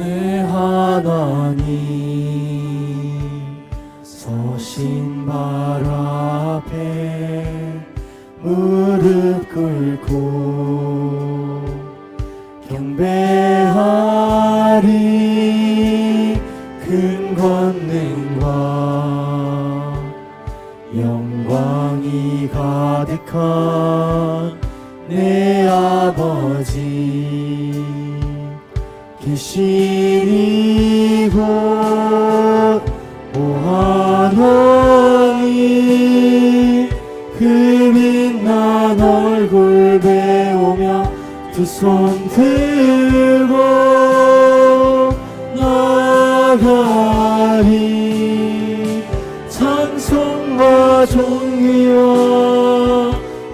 내 하나님 서신 발 앞에 무릎 꿇고 경배하리. 큰 권능과 영광이 가득한 내 아버지 계신 이곳 오 하나님, 그 빛난 얼굴 배우며 두 손 들고 나가리. 찬송과 존귀와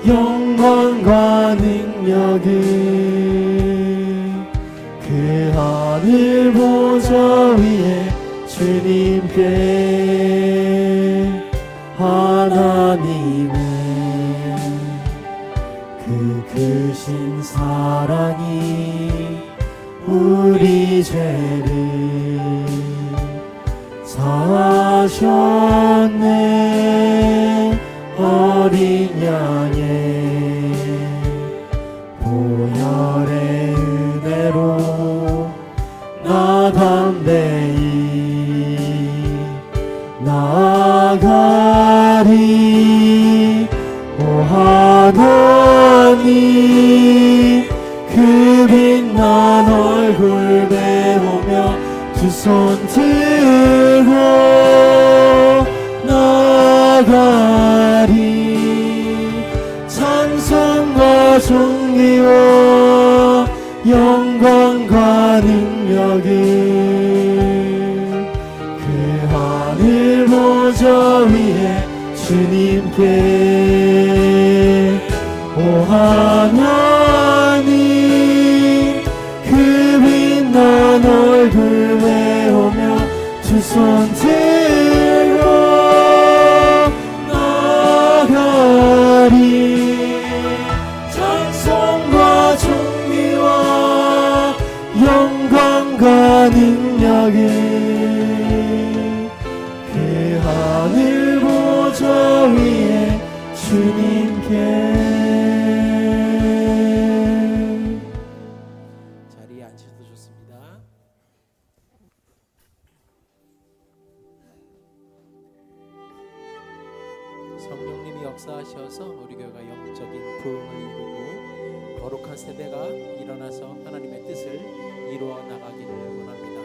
영광과 능력을 그 하늘 보좌 위에 주님께. 하나님은 그 크신 사랑이 우리 죄를 사하셨네. 어린 양의 보혈의 은혜로 나 담대히 나아가리. 오 하나님, 그 빛난 얼굴 배우며 두 손 들고 나아가리. 찬송과 존귀와 영광과 능력을 그 하늘 보좌 위에 주님께. 오 하나님, 그 빛난 얼굴 배우며 두 손 들고 나가리. 찬송과 존귀와 영광과 능력을 그 하늘 보좌 위에 주님께. 자리에 앉으셔도 좋습니다. 성령님이 역사하셔서 우리 교회가 영적인 부흥을 이루고 거룩한 세대가 일어나서 하나님의 뜻을 이루어 나가기를 원합니다.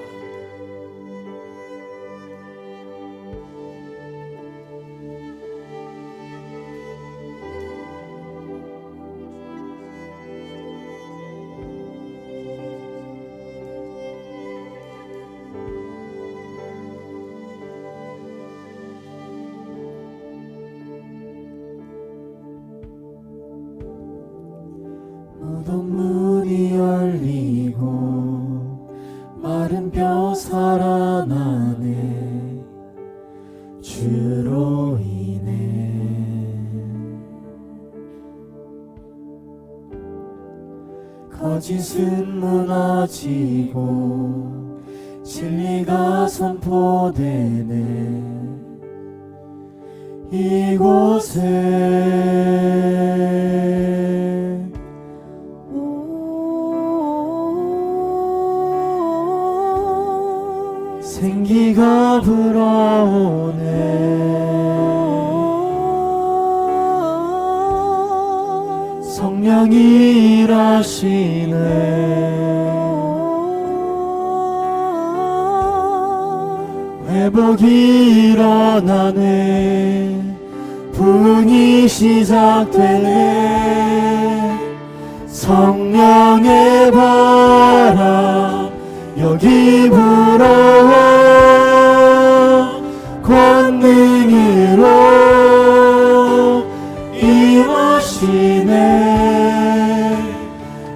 무덤 문이 열리고 마른 뼈 살아나네. 주로 인해 거짓은 무너지고 진리가 선포되네. 이곳에 생기가 불어오네. 성령이 일하시네. 회복이 일어나네. 부흥이 시작되네. 성령의 바람 여기 불어와 권능으로 임하시네.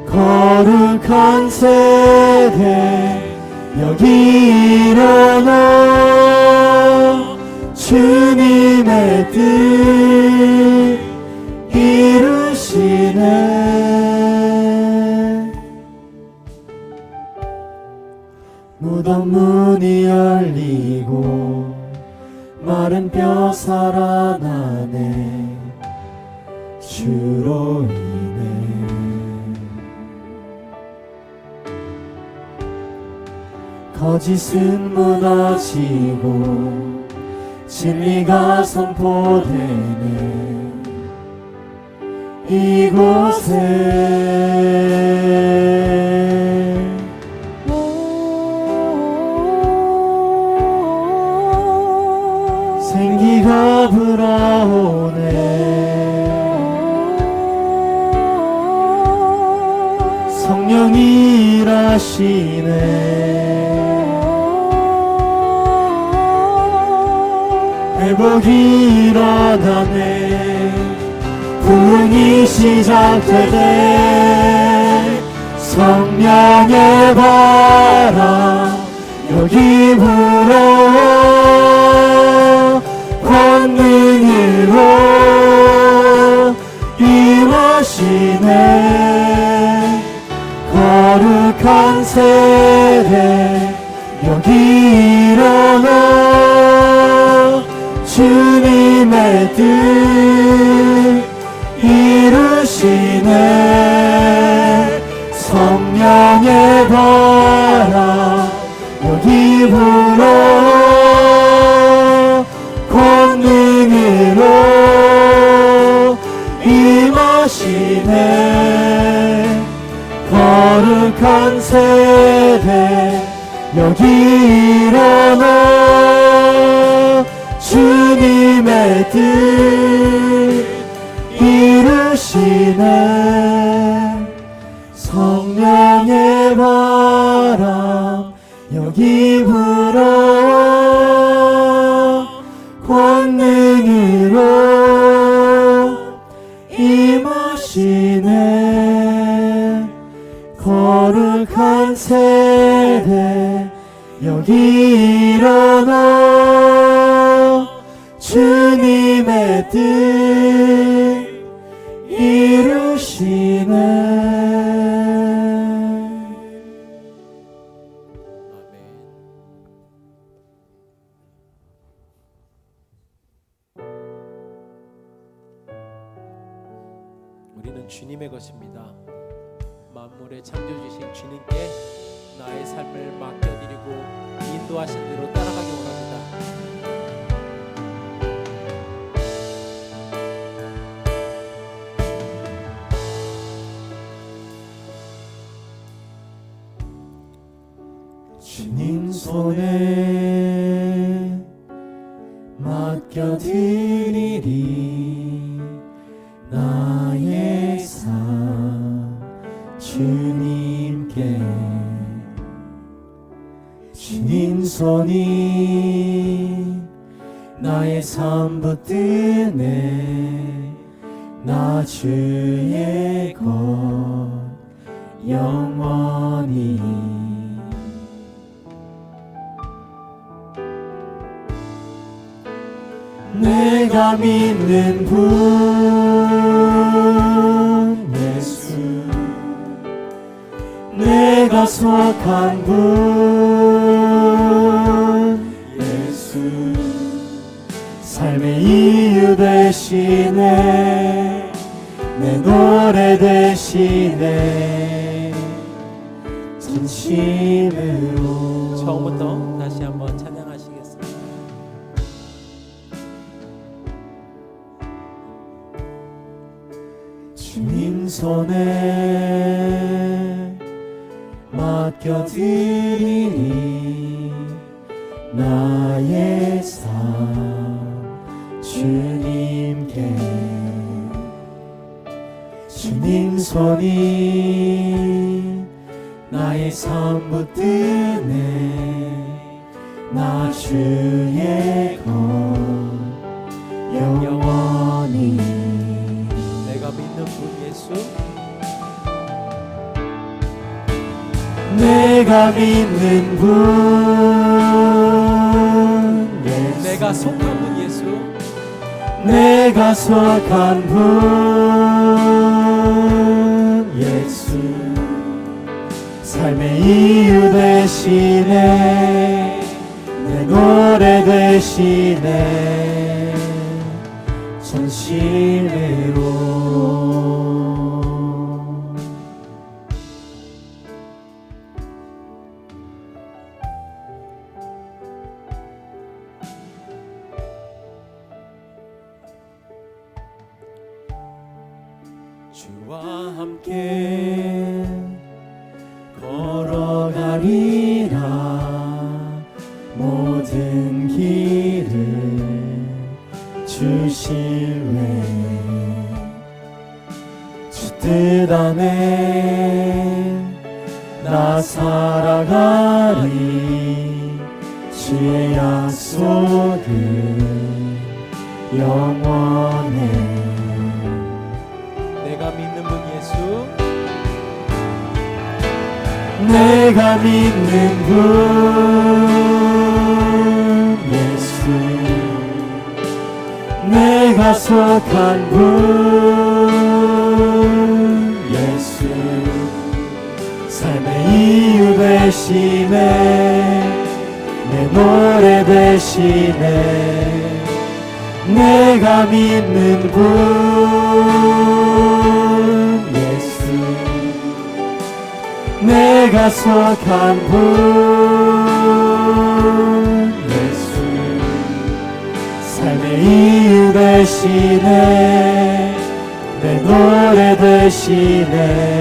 거룩한 세대 여기 일어나 주님의 뜻 이루시네. 무덤 문이 열리고 마른 뼈 살아나네 주로 인해. 거짓은 무너지고 진리가 선포되네 이곳에. 생기가 불어오네 성령이 일하시네 회복이 일어나네 부흥이 시작되네 성령의 바람 여기 불어 권능으로 임하시네 거룩한 세대 여기 일어나 주님의 뜻 이루시네 성령의 바람 여기 불어 권능으로 임하시네 거룩한 세대 여기 일어나 주님의 뜻 이루시네 성령의 바람 여기 불어 권능으로 임하시네 거룩한 세대 여기 일어나 주님의 뜻 이루시네. 우리는 주님의 것입니다. 만물의 창조주신 주님께 나의 삶을 맡겨드리고 인도하신 대로 따라가기 원합니다. 주님 손에 맡겨드리리 나의 삶 주님께 주님 손이 나의 삶 붙드네 나 주의 것 영원히 내가 믿는 분 예수 내가 속한 분 예수 삶의 이유 되시네 내 노래 되시네 진심으로. 처음부터 다시 한번 찬양하시겠습니다. 주님 손에 맡겨드리니 나의 삶 주님께 주님 손이 나의 삶 붙드네 나 주의 것 영원히 내가 믿는 분 예수 내가 믿는 분 예수 내가 속한 분 예수 내가 속한 분 예수 삶의 이유 되시네 내 노래 되시네 전심으로 주와 함께 걸어가리라 모든 길을 주실래 주 뜻 안에 나 살아가리 주의 약속은 영원해 내가 믿는 분 예수 내가 믿는 분 예수 내가 속한 분 예수 삶의 이유 되시네 내 노래 되시네 내가 믿는 분 예수 내가 속한 분 예수 삶의 이유 되시네 내 노래 되시네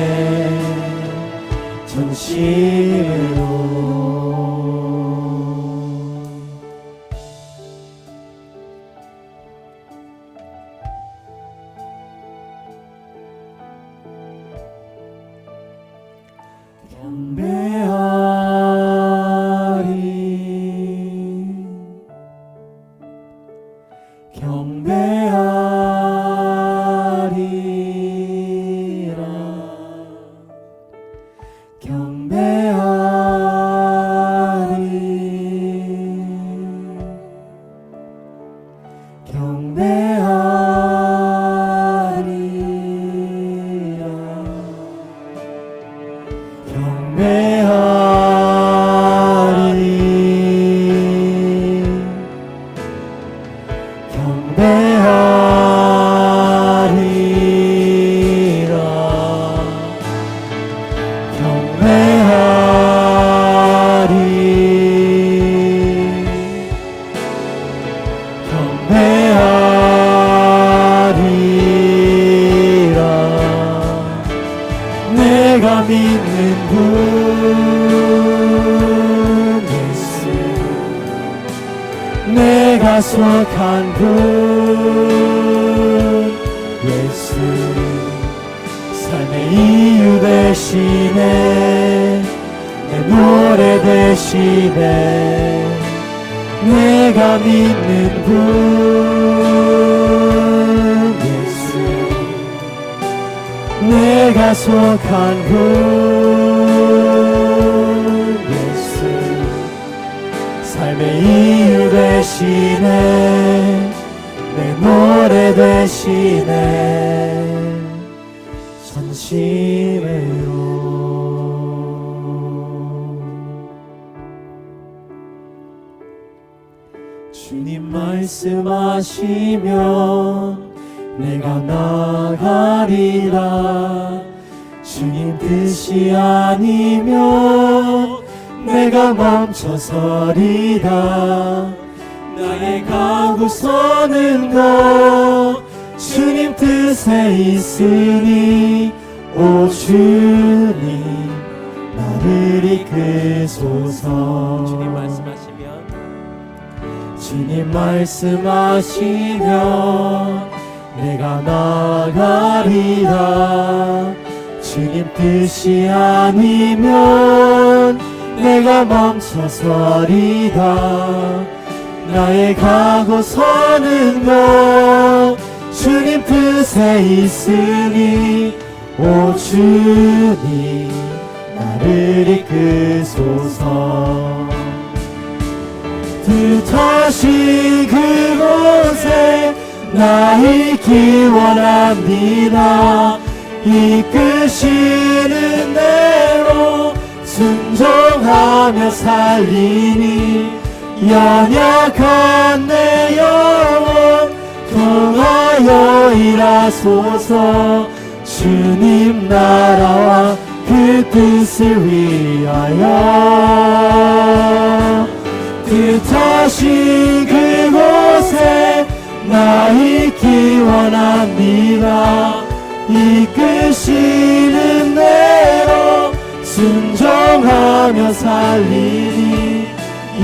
전심으로 내가 믿는 분 예수 내가 속한 분 예수 삶의 이유 되시네 내 노래 되시네 내가 믿는 분 예수 내가 속한 분 예수 삶의 이유 되시네 내 노래 되시네 전심으로 주님 말씀하시면 내가 나가리라 주님 뜻이 아니면 내가 멈춰서리라 나의 가고 서는 것 주님 뜻에 있으니 오 주님 나를 이끄소서 주님 말씀하시면 내가 나가리라 주님 뜻이 아니면 내가 멈춰서리라 나의 가고 서는 것 주님 뜻에 있으니 오 주님 나를 이끄소서 뜻하신 그곳에 나 있기 원합니다 이끄시는 대로 순종하며 살리니 연약한 내 영혼 통하여 일하소서. 주님 나라와 그 뜻을 위하여 뜻하신 그곳에 나 있기 원합니다. 이끄시는 대로 순종하며 살리니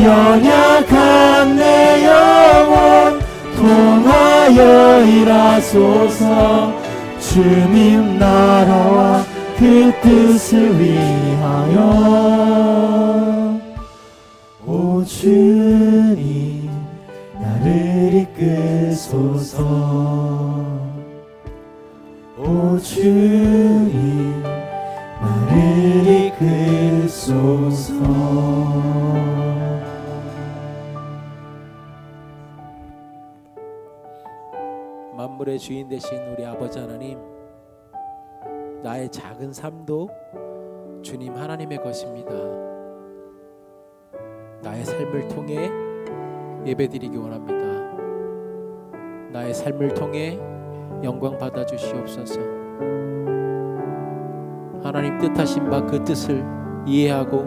연약한 내 영혼 통하여 일하소서. 주님 나라와 그 뜻을 위하여 오 주님 나를 이끄소서. 오 주님 나를 이끄소서. 만물의 주인 되신 우리 아버지 하나님, 나의 작은 삶도 주님 하나님의 것입니다. 나의 삶을 통해 예배드리기 원합니다. 나의 삶을 통해 영광 받아 주시옵소서. 하나님 뜻하신 바 그 뜻을 이해하고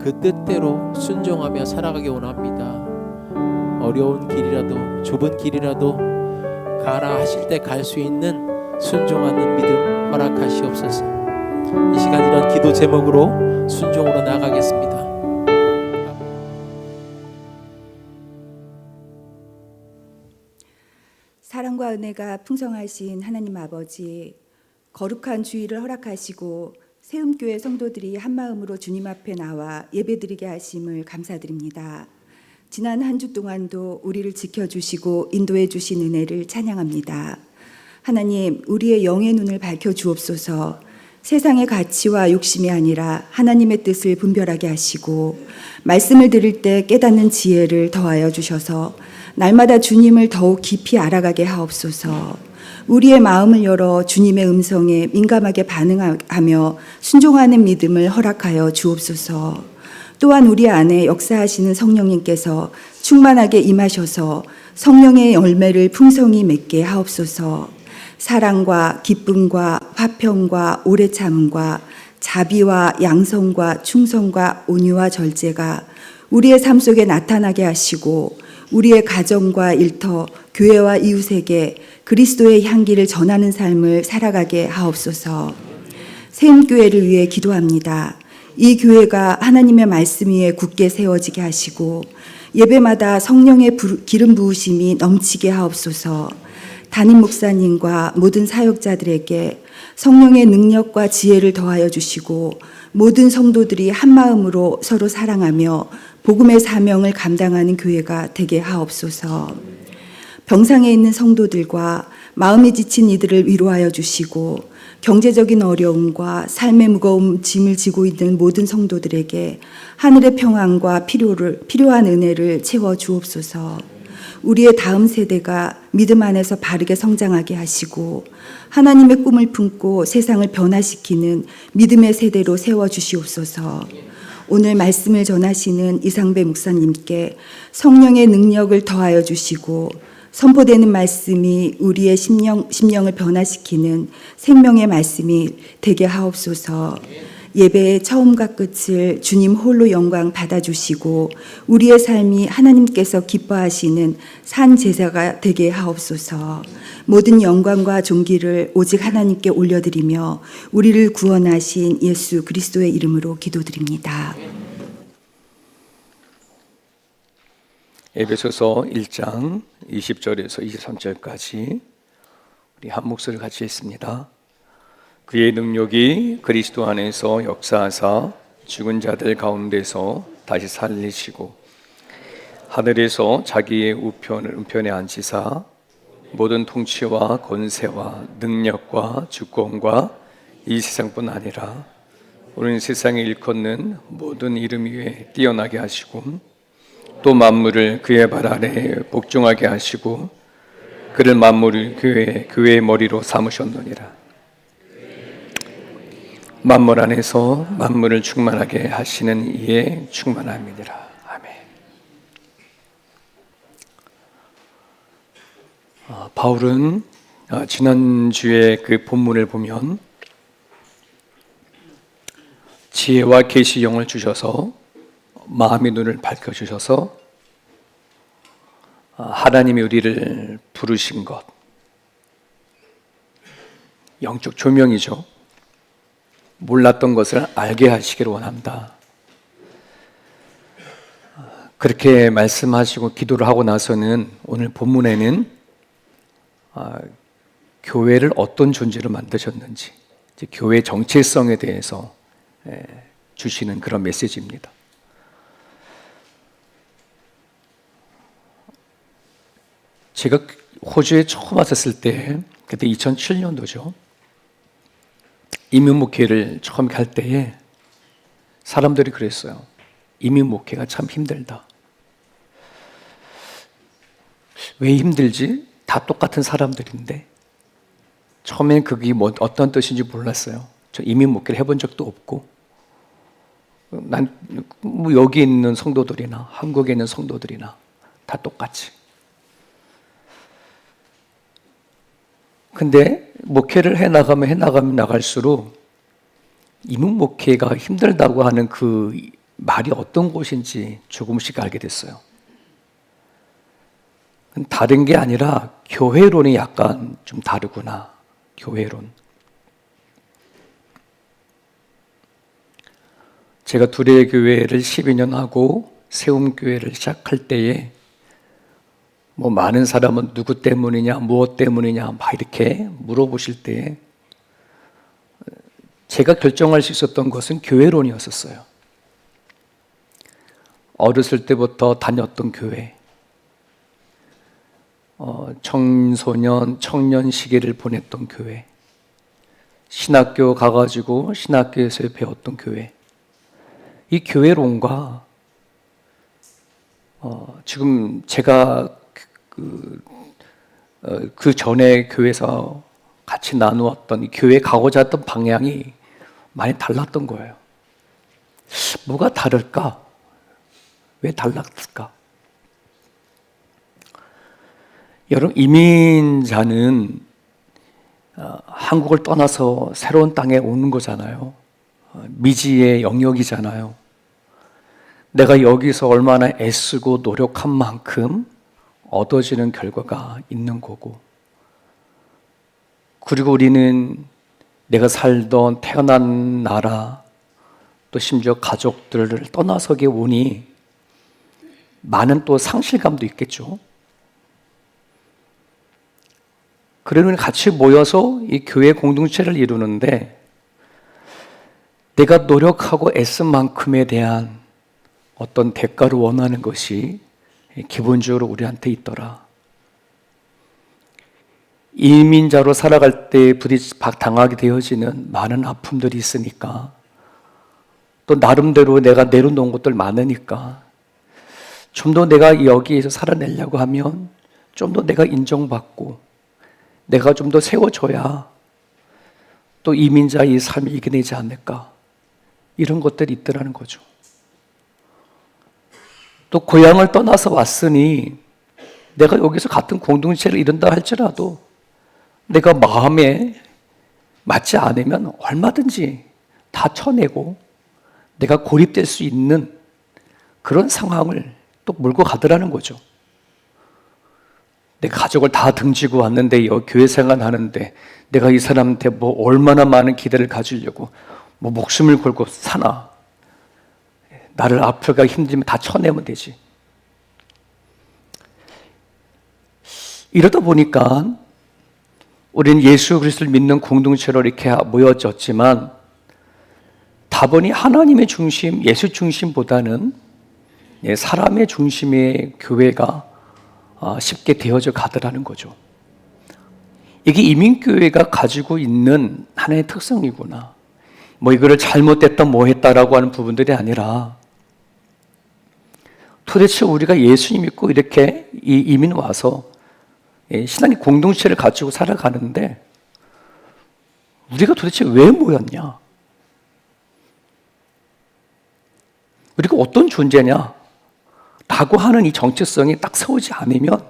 그 뜻대로 순종하며 살아가기 원합니다. 어려운 길이라도 좁은 길이라도 가라 하실 때 갈 수 있는 순종하는 믿음 허락하시옵소서. 이 시간 이런 기도 제목으로 순종으로 나가겠습니다. 사랑과 은혜가 풍성하신 하나님 아버지, 거룩한 주일을 허락하시고 세움교회 성도들이 한마음으로 주님 앞에 나와 예배드리게 하심을 감사드립니다. 지난 한 주 동안도 우리를 지켜주시고 인도해 주신 은혜를 찬양합니다. 하나님, 우리의 영의 눈을 밝혀 주옵소서. 세상의 가치와 욕심이 아니라 하나님의 뜻을 분별하게 하시고 말씀을 들을 때 깨닫는 지혜를 더하여 주셔서 날마다 주님을 더욱 깊이 알아가게 하옵소서. 우리의 마음을 열어 주님의 음성에 민감하게 반응하며 순종하는 믿음을 허락하여 주옵소서. 또한 우리 안에 역사하시는 성령님께서 충만하게 임하셔서 성령의 열매를 풍성히 맺게 하옵소서. 사랑과 기쁨과 화평과 오래 참음과 자비와 양성과 충성과 온유와 절제가 우리의 삶 속에 나타나게 하시고 우리의 가정과 일터, 교회와 이웃에게 그리스도의 향기를 전하는 삶을 살아가게 하옵소서. 세움교회를 위해 기도합니다. 이 교회가 하나님의 말씀 위에 굳게 세워지게 하시고 예배마다 성령의 기름 부으심이 넘치게 하옵소서. 담임 목사님과 모든 사역자들에게 성령의 능력과 지혜를 더하여 주시고 모든 성도들이 한마음으로 서로 사랑하며 복음의 사명을 감당하는 교회가 되게 하옵소서. 병상에 있는 성도들과 마음이 지친 이들을 위로하여 주시고 경제적인 어려움과 삶의 무거운 짐을 지고 있는 모든 성도들에게 하늘의 평안과 필요한 은혜를 채워 주옵소서. 우리의 다음 세대가 믿음 안에서 바르게 성장하게 하시고 하나님의 꿈을 품고 세상을 변화시키는 믿음의 세대로 세워주시옵소서. 오늘 말씀을 전하시는 이상배 목사님께 성령의 능력을 더하여 주시고 선포되는 말씀이 우리의 심령을 변화시키는 생명의 말씀이 되게 하옵소서. 예배의 처음과 끝을 주님 홀로 영광 받아주시고 우리의 삶이 하나님께서 기뻐하시는 산 제사가 되게 하옵소서. 모든 영광과 존귀를 오직 하나님께 올려드리며 우리를 구원하신 예수 그리스도의 이름으로 기도드립니다. 에베소서 1장 20절에서 23절까지 우리 한 목소리 같이 했습니다. 그의 능력이 그리스도 안에서 역사하사 죽은 자들 가운데서 다시 살리시고 하늘에서 자기의 우편에 앉히사 모든 통치와 권세와 능력과 주권과 이 세상뿐 아니라 오는 세상에 일컫는 모든 이름 위에 뛰어나게 하시고 또 만물을 그의 발 아래 복종하게 하시고 그를 만물을 그의 머리로 삼으셨느니라. 만물 안에서 만물을 충만하게 하시는 이에 충만함이니라. 아멘. 바울은 지난주에 그 본문을 보면 지혜와 계시 영을 주셔서 마음의 눈을 밝혀주셔서 하나님이 우리를 부르신 것, 영적 조명이죠. 몰랐던 것을 알게 하시기를 원한다. 그렇게 말씀하시고 기도를 하고 나서는 오늘 본문에는 교회를 어떤 존재로 만드셨는지, 교회의 정체성에 대해서 주시는 그런 메시지입니다. 제가 호주에 처음 왔었을 때, 그때 2007년도죠. 이민 목회를 처음 갈 때에 사람들이 그랬어요. 이민 목회가 참 힘들다. 왜 힘들지? 다 똑같은 사람들인데. 처음엔 그게 어떤 뜻인지 몰랐어요. 저 이민 목회를 해본 적도 없고, 난 여기 있는 성도들이나 한국에 있는 성도들이나 다 똑같이. 근데 목회를 해나가면 나갈수록 이민 목회가 힘들다고 하는 그 말이 어떤 것인지 조금씩 알게 됐어요. 다른 게 아니라 교회론이 약간 좀 다르구나. 교회론. 제가 두레 교회를 12년 하고 세움교회를 시작할 때에 많은 사람은 누구 때문이냐, 무엇 때문이냐 막 이렇게 물어보실 때 제가 결정할 수 있었던 것은 교회론이었었어요. 어렸을 때부터 다녔던 교회, 청소년, 청년 시기를 보냈던 교회, 신학교 가가지고 신학교에서 배웠던 교회, 이 교회론과 지금 제가 그 전에 교회에서 같이 나누었던 교회 가고자 했던 방향이 많이 달랐던 거예요. 뭐가 다를까? 왜 달랐을까? 여러분, 이민자는 한국을 떠나서 새로운 땅에 오는 거잖아요. 미지의 영역이잖아요. 내가 여기서 얼마나 애쓰고 노력한 만큼 얻어지는 결과가 있는 거고, 그리고 우리는 내가 살던 태어난 나라, 또 심지어 가족들을 떠나서게 오니 많은 또 상실감도 있겠죠. 그러면 같이 모여서 이 교회 공동체를 이루는데 내가 노력하고 애쓴 만큼에 대한 어떤 대가를 원하는 것이 기본적으로 우리한테 있더라. 이민자로 살아갈 때 당하게 되어지는 많은 아픔들이 있으니까, 또 나름대로 내가 내려놓은 것들 많으니까 좀 더 내가 여기에서 살아내려고 하면 좀 더 내가 인정받고 내가 좀 더 세워줘야 또 이민자의 삶을 이겨내지 않을까, 이런 것들이 있더라는 거죠. 또 고향을 떠나서 왔으니 내가 여기서 같은 공동체를 이룬다 할지라도 내가 마음에 맞지 않으면 얼마든지 다 쳐내고 내가 고립될 수 있는 그런 상황을 또 몰고 가더라는 거죠. 내 가족을 다 등지고 왔는데 교회 생활하는데 내가 이 사람한테 얼마나 많은 기대를 가지려고 목숨을 걸고 사나. 나를 앞으로가 힘들면 다 쳐내면 되지. 이러다 보니까 우리는 예수 그리스도를 믿는 공동체로 이렇게 모여졌지만 다분히 하나님의 중심, 예수 중심보다는 사람의 중심의 교회가 쉽게 되어져 가더라는 거죠. 이게 이민교회가 가지고 있는 하나의 특성이구나. 이거를 잘못됐다 했다라고 하는 부분들이 아니라 도대체 우리가 예수님 믿고 이렇게 이민 와서 신앙의 공동체를 가지고 살아가는데 우리가 도대체 왜 모였냐? 우리가 어떤 존재냐 라고 하는 이 정체성이 딱 세우지 않으면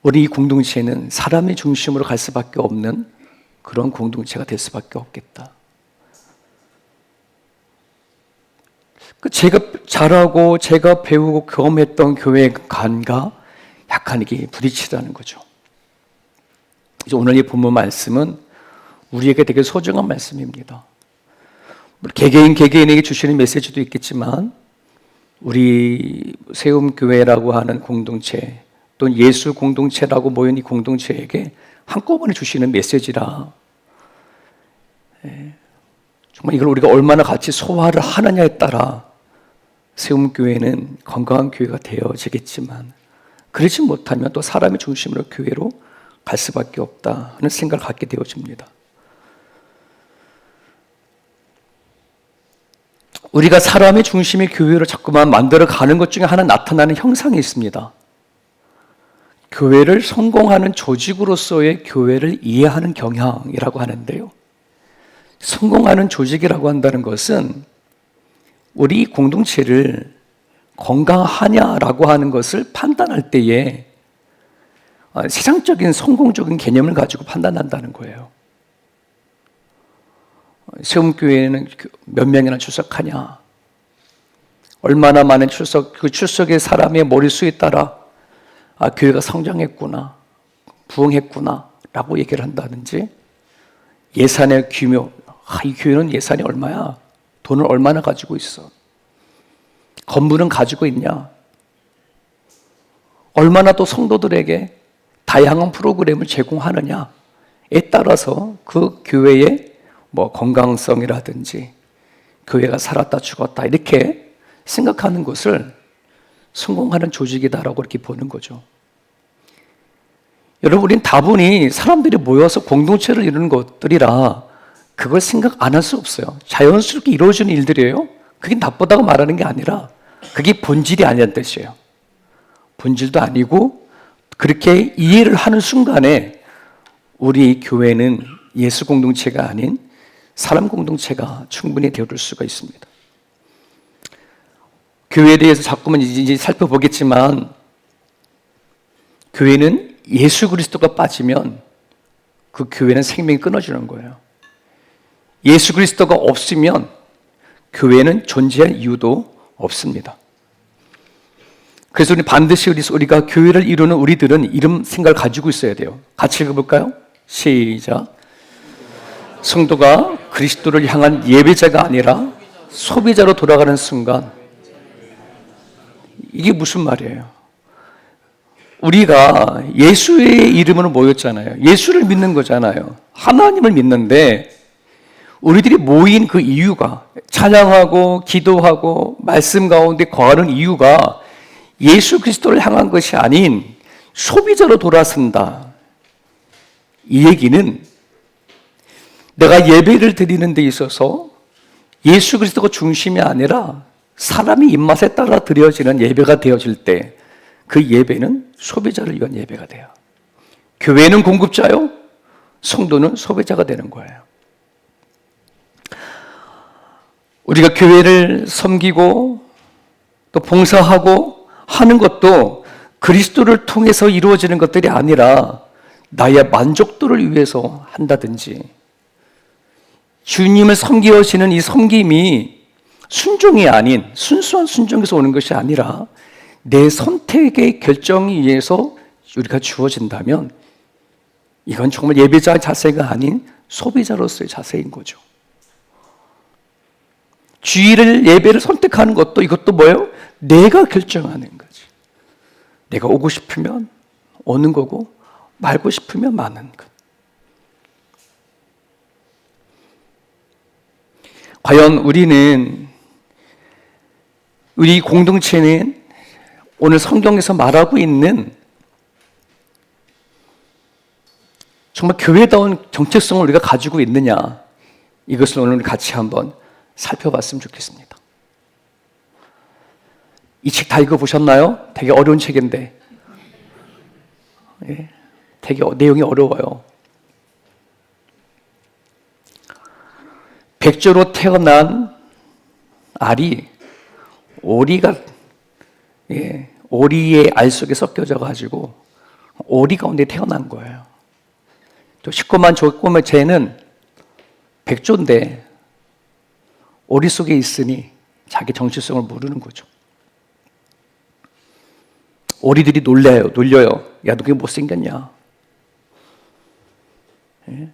우리 이 공동체는 사람의 중심으로 갈 수밖에 없는 그런 공동체가 될 수밖에 없겠다. 제가 잘하고 제가 배우고 경험했던 교회 간과 약간 이게 부딪히다는 거죠. 오늘 이 본문 말씀은 우리에게 되게 소중한 말씀입니다. 개개인에게 주시는 메시지도 있겠지만 우리 세움교회라고 하는 공동체 또는 예수 공동체라고 모인 이 공동체에게 한꺼번에 주시는 메시지라 정말 이걸 우리가 얼마나 같이 소화를 하느냐에 따라 세움교회는 건강한 교회가 되어지겠지만 그러지 못하면 또 사람의 중심으로 교회로 갈 수밖에 없다 하는 생각을 갖게 되어집니다. 우리가 사람의 중심의 교회로 자꾸만 만들어가는 것 중에 하나 나타나는 형상이 있습니다. 교회를 성공하는 조직으로서의 교회를 이해하는 경향이라고 하는데요. 성공하는 조직이라고 한다는 것은 우리 공동체를 건강하냐라고 하는 것을 판단할 때에 세상적인 성공적인 개념을 가지고 판단한다는 거예요. 세움교회는 몇 명이나 출석하냐, 얼마나 많은 출석, 그 출석의 사람의 머릿수에 따라 교회가 성장했구나, 부흥했구나 라고 얘기를 한다든지, 예산의 규모, 이 교회는 예산이 얼마야? 돈을 얼마나 가지고 있어? 건물은 가지고 있냐? 얼마나 또 성도들에게 다양한 프로그램을 제공하느냐에 따라서 그 교회의 건강성이라든지 교회가 살았다 죽었다 이렇게 생각하는 것을 성공하는 조직이다라고 이렇게 보는 거죠. 여러분, 우린 다분히 사람들이 모여서 공동체를 이루는 것들이라 그걸 생각 안 할 수 없어요. 자연스럽게 이루어지는 일들이에요. 그게 나쁘다고 말하는 게 아니라 그게 본질이 아니라는 뜻이에요. 본질도 아니고 그렇게 이해를 하는 순간에 우리 교회는 예수 공동체가 아닌 사람 공동체가 충분히 되어줄 수가 있습니다. 교회에 대해서 자꾸만 이제 살펴보겠지만 교회는 예수 그리스도가 빠지면 그 교회는 생명이 끊어지는 거예요. 예수 그리스도가 없으면 교회는 존재할 이유도 없습니다. 그래서 반드시 우리가 교회를 이루는 우리들은 이런 생각을 가지고 있어야 돼요. 같이 읽어볼까요? 시작. 성도가 그리스도를 향한 예배자가 아니라 소비자로 돌아가는 순간, 이게 무슨 말이에요? 우리가 예수의 이름으로 모였잖아요. 예수를 믿는 거잖아요. 하나님을 믿는데 우리들이 모인 그 이유가, 찬양하고 기도하고 말씀 가운데 거하는 이유가 예수 그리스도를 향한 것이 아닌 소비자로 돌아선다. 이 얘기는 내가 예배를 드리는 데 있어서 예수 그리스도가 중심이 아니라 사람의 입맛에 따라 드려지는 예배가 되어질 때 그 예배는 소비자를 위한 예배가 돼요. 교회는 공급자요, 성도는 소비자가 되는 거예요. 우리가 교회를 섬기고 또 봉사하고 하는 것도 그리스도를 통해서 이루어지는 것들이 아니라 나의 만족도를 위해서 한다든지, 주님을 섬기시는 이 섬김이 순종이 아닌 순수한 순종에서 오는 것이 아니라 내 선택의 결정에 의해서 우리가 주어진다면 이건 정말 예배자의 자세가 아닌 소비자로서의 자세인 거죠. 주일을 예배를 선택하는 것도 이것도 뭐예요? 내가 결정하는 거지. 내가 오고 싶으면 오는 거고 말고 싶으면 마는 것. 과연 우리 공동체는 오늘 성경에서 말하고 있는 정말 교회다운 정체성을 우리가 가지고 있느냐, 이것을 오늘 같이 한번 살펴봤으면 좋겠습니다. 이 책 다 읽어보셨나요? 되게 어려운 책인데 되게 내용이 어려워요. 백조로 태어난 알이 오리가 오리의 알 속에 섞여져 가지고 오리 가운데 태어난 거예요. 또 시커먼 조그만 쟤는 백조인데 오리 속에 있으니 자기 정체성을 모르는 거죠. 오리들이 놀려요. 야, 너 그게 못생겼냐? 예?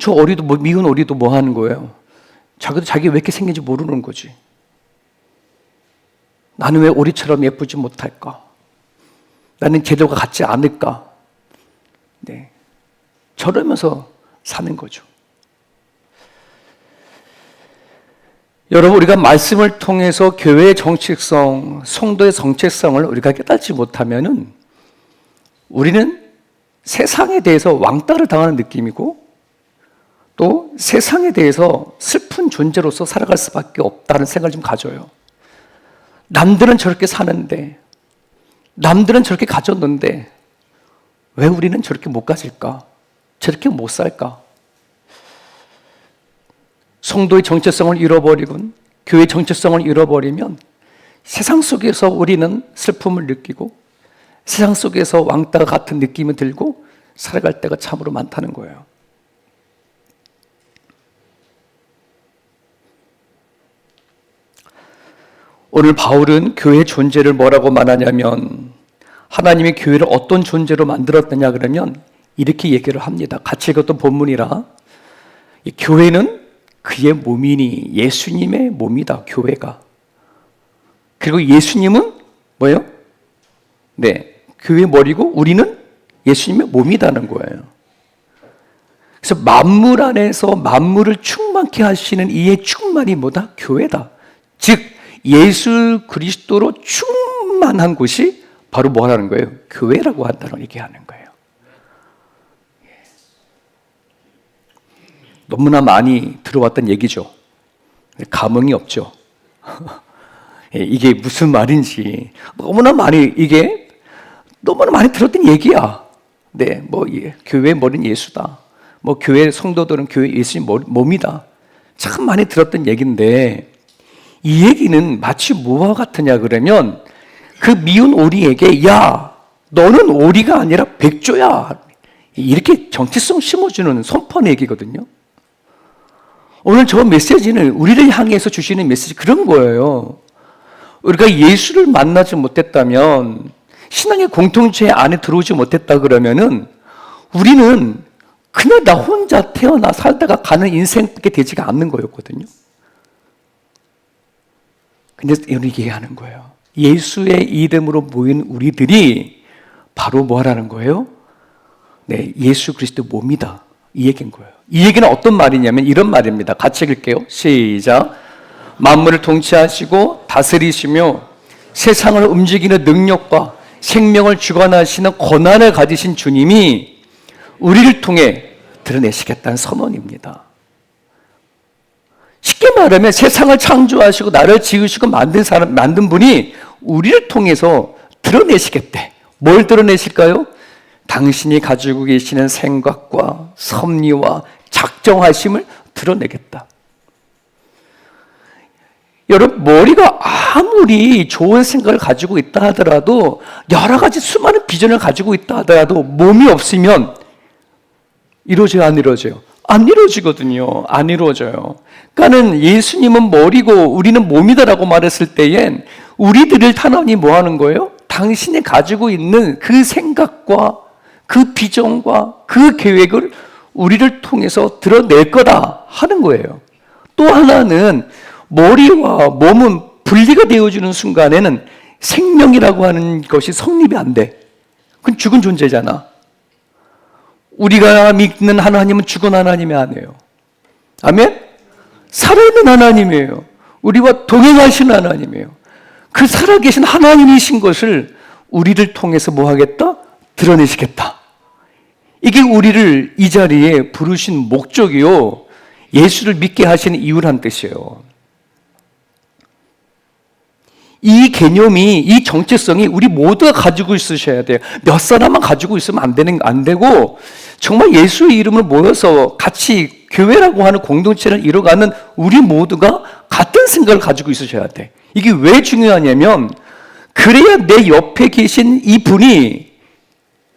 저 오리도 미운 오리도 뭐 하는 거예요? 자기도 자기 왜 이렇게 생긴지 모르는 거지. 나는 왜 오리처럼 예쁘지 못할까? 나는 제도가 같지 않을까? 네. 저러면서 사는 거죠. 여러분, 우리가 말씀을 통해서 교회의 정체성, 성도의 정체성을 우리가 깨닫지 못하면은 우리는 세상에 대해서 왕따를 당하는 느낌이고 또 세상에 대해서 슬픈 존재로서 살아갈 수밖에 없다는 생각을 좀 가져요. 남들은 저렇게 사는데, 남들은 저렇게 가졌는데 왜 우리는 저렇게 못 가질까? 저렇게 못 살까? 성도의 정체성을 잃어버리고 교회의 정체성을 잃어버리면 세상 속에서 우리는 슬픔을 느끼고 세상 속에서 왕따 같은 느낌이 들고 살아갈 때가 참으로 많다는 거예요. 오늘 바울은 교회의 존재를 뭐라고 말하냐면 하나님이 교회를 어떤 존재로 만들었느냐 그러면 이렇게 얘기를 합니다. 같이 읽었던 본문이라 이 교회는 그의 몸이니 예수님의 몸이다. 교회가. 그리고 예수님은 뭐예요? 네, 교회의 머리고 우리는 예수님의 몸이라는 거예요. 그래서 만물 안에서 만물을 충만케 하시는 이의 충만이 뭐다? 교회다. 즉 예수 그리스도로 충만한 곳이 바로 뭐라는 거예요? 교회라고 한다는 얘기하는 거예요. 너무나 많이 들어왔던 얘기죠. 감흥이 없죠. 이게 무슨 말인지 너무나 많이 들었던 얘기야. 네, 교회 머리는 예수다. 교회 성도들은 교회 예수님 몸이다. 참 많이 들었던 얘기인데 이 얘기는 마치 뭐와 같으냐 그러면 그 미운 오리에게 야, 너는 오리가 아니라 백조야. 이렇게 정체성 심어주는 선포하는 얘기거든요. 오늘 저 메시지는 우리를 향해서 주시는 메시지 그런 거예요. 우리가 예수를 만나지 못했다면 신앙의 공동체 안에 들어오지 못했다 그러면은 우리는 그냥 나 혼자 태어나 살다가 가는 인생밖에 되지가 않는 거였거든요. 근데 이렇게 얘기하는 거예요. 예수의 이름으로 모인 우리들이 바로 뭐 하라는 거예요? 네, 예수 그리스도 몸이다. 이 얘기인 거예요. 이 얘기는 어떤 말이냐면 이런 말입니다. 같이 읽을게요. 시작. 만물을 통치하시고 다스리시며 세상을 움직이는 능력과 생명을 주관하시는 권한을 가지신 주님이 우리를 통해 드러내시겠다는 선언입니다. 쉽게 말하면 세상을 창조하시고 나를 지으시고 만든 분이 우리를 통해서 드러내시겠대. 뭘 드러내실까요? 당신이 가지고 계시는 생각과 섭리와 작정하심을 드러내겠다. 여러분, 머리가 아무리 좋은 생각을 가지고 있다 하더라도 여러 가지 수많은 비전을 가지고 있다 하더라도 몸이 없으면 이루어져요, 안 이루어져요? 안 이루어지거든요. 안 이루어져요. 그러니까는 예수님은 머리고 우리는 몸이다라고 말했을 때엔 우리들을 하나님이 뭐 하는 거예요? 당신이 가지고 있는 그 생각과 그 비전과 그 계획을 우리를 통해서 드러낼 거다 하는 거예요. 또 하나는 머리와 몸은 분리가 되어지는 순간에는 생명이라고 하는 것이 성립이 안 돼. 그건 죽은 존재잖아. 우리가 믿는 하나님은 죽은 하나님이 아니에요. 아멘? 살아있는 하나님이에요. 우리와 동행하시는 하나님이에요. 그 살아계신 하나님이신 것을 우리를 통해서 뭐 하겠다? 드러내시겠다. 이게 우리를 이 자리에 부르신 목적이요. 예수를 믿게 하시는 이유란 뜻이에요. 이 개념이, 이 정체성이 우리 모두가 가지고 있으셔야 돼요. 몇 사람만 가지고 있으면 안 되고, 정말 예수의 이름을 모여서 같이 교회라고 하는 공동체를 이뤄가는 우리 모두가 같은 생각을 가지고 있으셔야 돼. 이게 왜 중요하냐면, 그래야 내 옆에 계신 이 분이,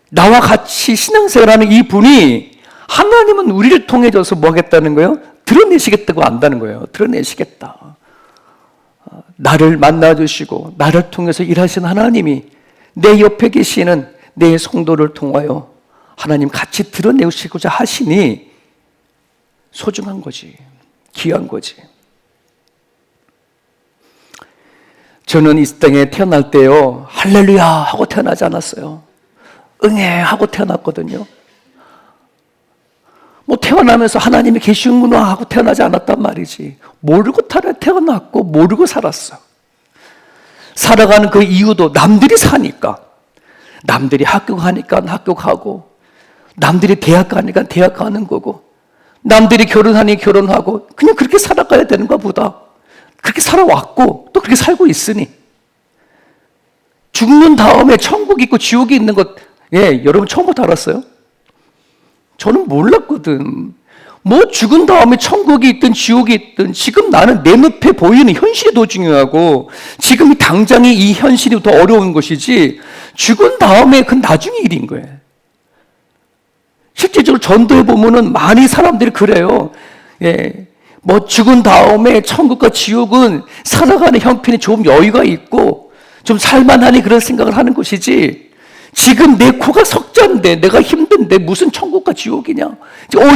나와 같이 신앙생활하는 이 분이, 하나님은 우리를 통해져서 뭐 하겠다는 거예요? 드러내시겠다고 안다는 거예요. 드러내시겠다. 나를 만나주시고 나를 통해서 일하신 하나님이 내 옆에 계시는 내 성도를 통하여 하나님 같이 드러내시고자 하시니 소중한 거지. 귀한 거지. 저는 이 땅에 태어날 때요, 할렐루야 하고 태어나지 않았어요. 응애 하고 태어났거든요. 뭐 태어나면서 하나님이 계시는구나 하고 태어나지 않았단 말이지. 모르고 태어났고 모르고 살았어. 살아가는 그 이유도 남들이 사니까. 남들이 학교 가니까 학교 가고, 남들이 대학 가니까 대학 가는 거고, 남들이 결혼하니 결혼하고, 그냥 그렇게 살아가야 되는 것보다 그렇게 살아왔고 또 그렇게 살고 있으니, 죽는 다음에 천국이 있고 지옥이 있는 것, 여러분 처음부터 알았어요? 저는 몰랐거든. 뭐 죽은 다음에 천국이 있든 지옥이 있든 지금 나는 내 눈에 보이는 현실이 더 중요하고, 지금 당장의 이 현실이 더 어려운 것이지, 죽은 다음에 그건 나중의 일인 거예요. 실제적으로 전도해 보면은 많이 사람들이 그래요. 뭐 죽은 다음에 천국과 지옥은 살아가는 형편이 좀 여유가 있고 좀 살만하니 그런 생각을 하는 것이지, 지금 내 코가 석자인데 내가 힘든데 무슨 천국과 지옥이냐,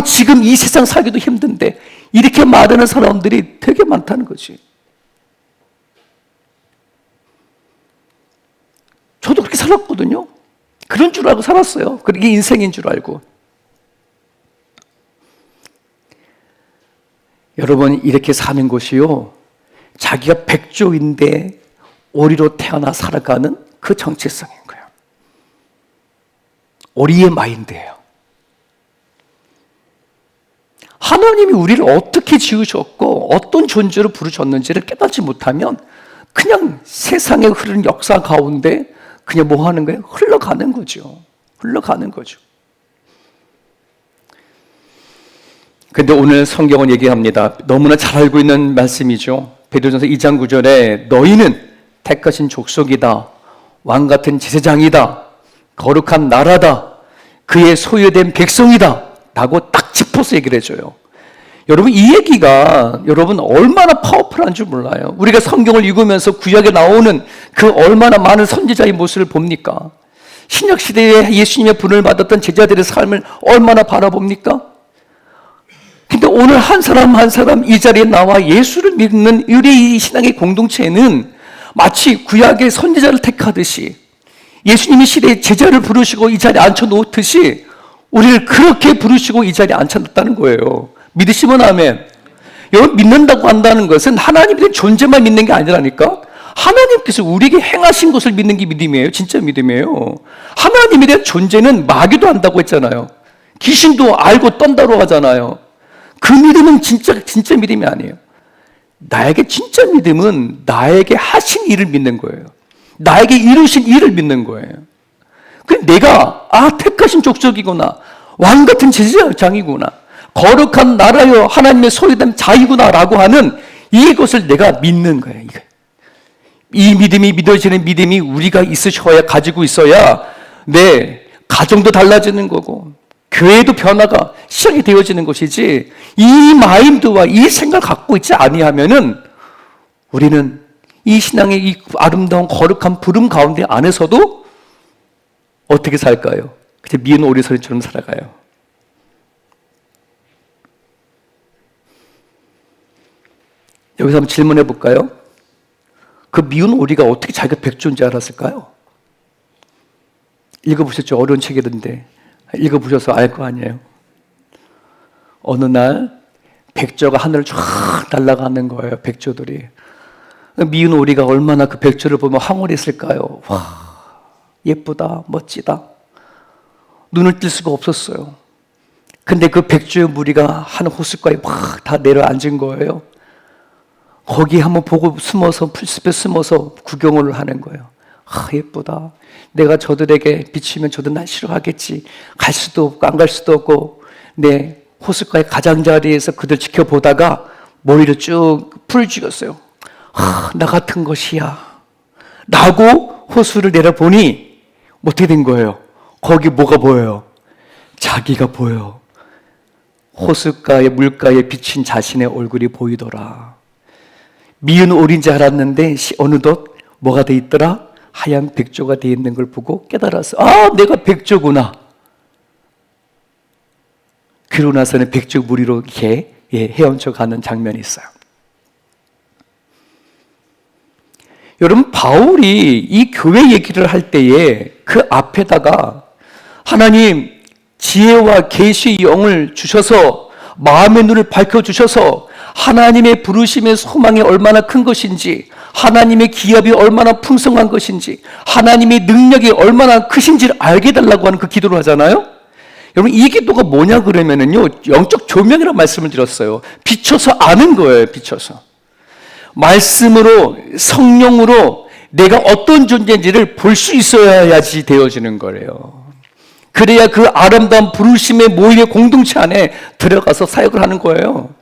지금 이 세상 살기도 힘든데, 이렇게 말하는 사람들이 되게 많다는 거지. 저도 그렇게 살았거든요. 그런 줄 알고 살았어요. 그게 인생인 줄 알고. 여러분, 이렇게 사는 것이요, 자기가 백조인데 오리로 태어나 살아가는 그 정체성인 거예요. 오리의 마인드예요. 하나님이 우리를 어떻게 지으셨고 어떤 존재로 부르셨는지를 깨닫지 못하면 그냥 세상에 흐르는 역사 가운데 그냥 뭐 하는 거예요? 흘러가는 거죠. 흘러가는 거죠. 근데 오늘 성경은 얘기합니다. 너무나 잘 알고 있는 말씀이죠. 베드로전서 2장 9절에 너희는 택하신 족속이다, 왕 같은 제사장이다, 거룩한 나라다, 그의 소유된 백성이다 라고 딱 짚어서 얘기를 해줘요. 여러분, 이 얘기가 여러분 얼마나 파워풀한 줄 몰라요. 우리가 성경을 읽으면서 구약에 나오는 그 얼마나 많은 선지자의 모습을 봅니까? 신약시대에 예수님의 분을 받았던 제자들의 삶을 얼마나 바라봅니까? 근데 오늘 한 사람 한 사람 이 자리에 나와 예수를 믿는 우리 이 신앙의 공동체는 마치 구약의 선지자를 택하듯이 예수님이 시대에 제자를 부르시고 이 자리에 앉혀놓듯이 우리를 그렇게 부르시고 이 자리에 앉혀놨다는 거예요. 믿으시면 아멘. 여러분, 믿는다고 한다는 것은 하나님의 존재만 믿는 게 아니라니까, 하나님께서 우리에게 행하신 것을 믿는 게 믿음이에요. 진짜 믿음이에요. 하나님에 대한 존재는 마귀도 안다고 했잖아요. 귀신도 알고 떤다고 하잖아요. 그 믿음은 진짜 믿음이 아니에요. 나에게 진짜 믿음은 나에게 하신 일을 믿는 거예요. 나에게 이루신 일을 믿는 거예요. 그 내가 택하신 족속이구나, 왕 같은 제사장이구나, 거룩한 나라요 하나님의 소유된 자이구나 라고 하는 이것을 내가 믿는 거예요. 이 믿음이 믿어지는 믿음이 우리가 가지고 있어야 내 가정도 달라지는 거고 교회도 변화가 시작이 되어지는 것이지, 이 마인드와 이 생각을 갖고 있지 아니하면은 우리는 이 신앙의 이 아름다운 거룩한 부름 가운데 안에서도 어떻게 살까요? 그냥 미운 오리소리처럼 살아가요. 여기서 한번 질문해 볼까요? 그 미운 오리가 어떻게 자기가 백조인지 알았을까요? 읽어보셨죠? 어려운 책이던데 읽어보셔서 알 거 아니에요. 어느 날 백조가 하늘을 쫙 날아가는 거예요. 백조들이. 미운 오리가 얼마나 그 백조를 보면 황홀했을까요? 와, 예쁘다, 멋지다. 눈을 뜰 수가 없었어요. 근데 그 백조의 무리가 한 호숫가에 막 다 내려앉은 거예요. 거기 한번 보고 숨어서 풀숲에 숨어서 구경을 하는 거예요. 아, 예쁘다. 내가 저들에게 비치면 저들 날 싫어하겠지. 갈 수도 없고 안 갈 수도 없고 내 호숫가의 가장자리에서 그들 지켜보다가 머리를 쭉 풀 죽였어요. 아, 나 같은 것이야 라고 호수를 내려보니 어떻게 된 거예요? 거기 뭐가 보여요? 자기가 보여. 호숫가의 물가에 비친 자신의 얼굴이 보이더라. 미운 오리인 줄 알았는데 어느덧 뭐가 돼 있더라? 하얀 백조가 돼 있는 걸 보고 깨달았어. 아, 내가 백조구나. 그러고 나서는 백조 무리로 이렇게 헤엄쳐 가는 장면이 있어요. 여러분, 바울이 이 교회 얘기를 할 때에 그 앞에다가 하나님 지혜와 계시의 영을 주셔서 마음의 눈을 밝혀주셔서 하나님의 부르심의 소망이 얼마나 큰 것인지, 하나님의 기업이 얼마나 풍성한 것인지, 하나님의 능력이 얼마나 크신지를 알게 해달라고 하는 그 기도를 하잖아요. 여러분, 이 기도가 뭐냐 그러면은요, 영적 조명이라는 말씀을 드렸어요. 비춰서 아는 거예요. 비춰서 말씀으로, 성령으로 내가 어떤 존재인지를 볼 수 있어야지 되어지는 거예요. 그래야 그 아름다운 부르심의 모임의 공동체 안에 들어가서 사역을 하는 거예요.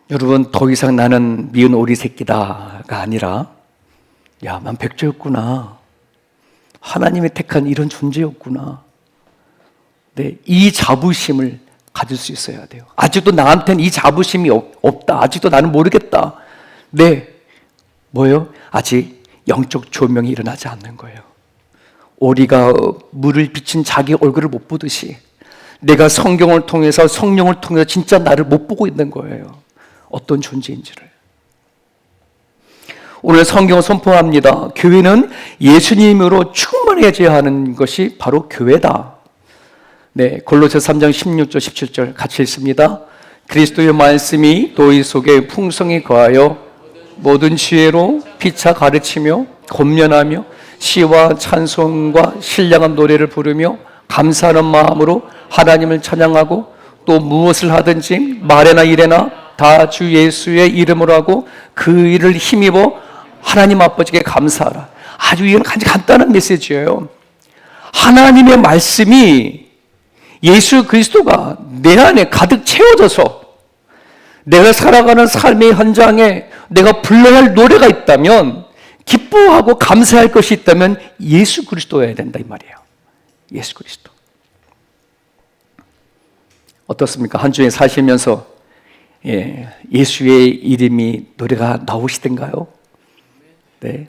여러분, 더 이상 나는 미운 오리 새끼다가 아니라, 야, 난 백조였구나. 하나님의 택한 이런 존재였구나. 네, 이 자부심을 가질 수 있어야 돼요. 아직도 나한테는 이 자부심이 없다. 아직도 나는 모르겠다. 네, 뭐예요? 아직 영적 조명이 일어나지 않는 거예요. 오리가 물을 비친 자기 얼굴을 못 보듯이 내가 성경을 통해서, 성령을 통해서 진짜 나를 못 보고 있는 거예요. 어떤 존재인지를. 오늘 성경을 선포합니다. 교회는 예수님으로 충만해져야 하는 것이 바로 교회다. 네, 골로새 3장 16절 17절 같이 읽습니다. 그리스도의 말씀이 너희 속에 풍성히 거하여 모든 지혜로 피차 가르치며 권면하며 시와 찬송과 신령한 노래를 부르며 감사하는 마음으로 하나님을 찬양하고 또 무엇을 하든지 말에나 일에나 다 주 예수의 이름으로 하고 그 일을 힘입어 하나님 아버지께 감사하라. 아주 이건 간단한 메시지예요. 하나님의 말씀이 예수 그리스도가 내 안에 가득 채워져서 내가 살아가는 삶의 현장에 내가 불러야 할 노래가 있다면, 기뻐하고 감사할 것이 있다면 예수 그리스도여야 된다 이 말이에요. 예수 그리스도. 어떻습니까? 한 주에 사시면서 예수의 이름이 노래가 나오시던가요? 네.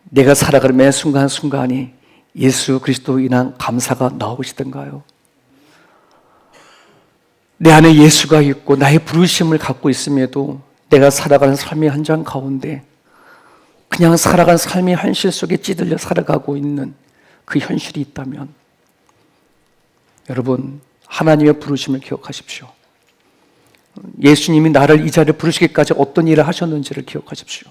내가 살아가는 매 순간순간이 예수 그리스도로 인한 감사가 나오시던가요? 내 안에 예수가 있고 나의 부르심을 갖고 있음에도 내가 살아가는 삶의 현장 가운데 그냥 살아가는 삶의 현실 속에 찌들려 살아가고 있는 그 현실이 있다면, 여러분, 하나님의 부르심을 기억하십시오. 예수님이 나를 이 자리에 부르시기까지 어떤 일을 하셨는지를 기억하십시오.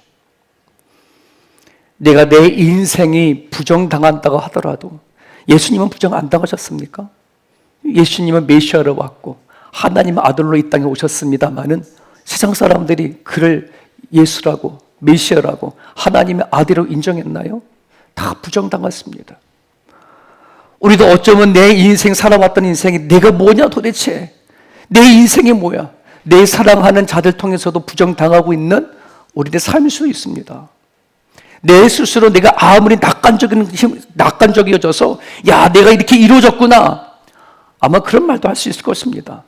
내가 내 인생이 부정당한다고 하더라도 예수님은 부정 안 당하셨습니까? 예수님은 메시아로 왔고 하나님의 아들로 이 땅에 오셨습니다마는 세상 사람들이 그를 예수라고, 메시아라고, 하나님의 아들로 인정했나요? 다 부정당했습니다. 우리도 어쩌면 내 인생, 살아왔던 인생이 내가 뭐냐 도대체, 내 인생이 뭐야, 내 사랑하는 자들 통해서도 부정당하고 있는 우리의 삶일 수도 있습니다. 내 스스로 내가 아무리 낙관적이어져서 야, 내가 이렇게 이루어졌구나, 아마 그런 말도 할 수 있을 것입니다.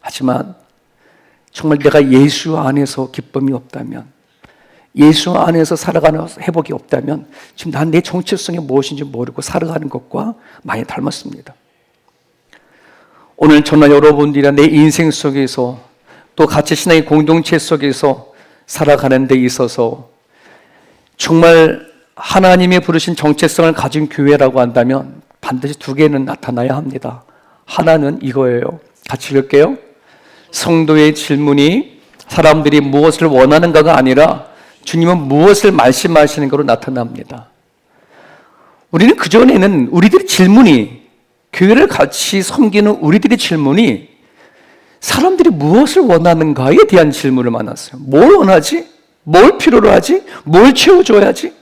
하지만 정말 내가 예수 안에서 기쁨이 없다면, 예수 안에서 살아가는 회복이 없다면 지금 난 내 정체성이 무엇인지 모르고 살아가는 것과 많이 닮았습니다. 오늘 저는 여러분들이랑 내 인생 속에서 또 같이 신앙의 공동체 속에서 살아가는 데 있어서 정말 하나님의 부르신 정체성을 가진 교회라고 한다면 반드시 두 개는 나타나야 합니다. 하나는 이거예요. 같이 읽을게요. 성도의 질문이 사람들이 무엇을 원하는가가 아니라 주님은 무엇을 말씀하시는 것으로 나타납니다. 우리는 그전에는 우리들의 질문이, 교회를 같이 섬기는 우리들의 질문이 사람들이 무엇을 원하는가에 대한 질문을 많았어요. 뭘 원하지? 뭘 필요로 하지? 뭘 채워줘야지?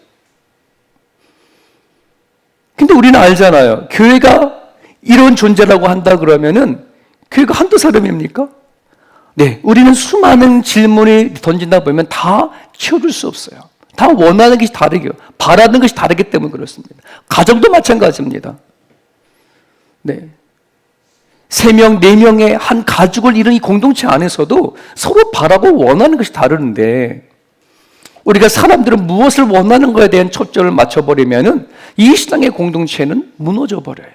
근데 우리는 알잖아요. 교회가 이런 존재라고 한다 그러면은 교회가 한두 사람입니까? 네, 우리는 수많은 질문을 던진다 보면 다 채워줄 수 없어요. 다 원하는 것이 다르고 바라는 것이 다르기 때문에 그렇습니다. 가정도 마찬가지입니다. 네. 3명, 4명의 한 가족을 이룬 이 공동체 안에서도 서로 바라고 원하는 것이 다르는데 우리가 사람들은 무엇을 원하는 것에 대한 초점을 맞춰버리면은 이 신앙의 공동체는 무너져 버려요.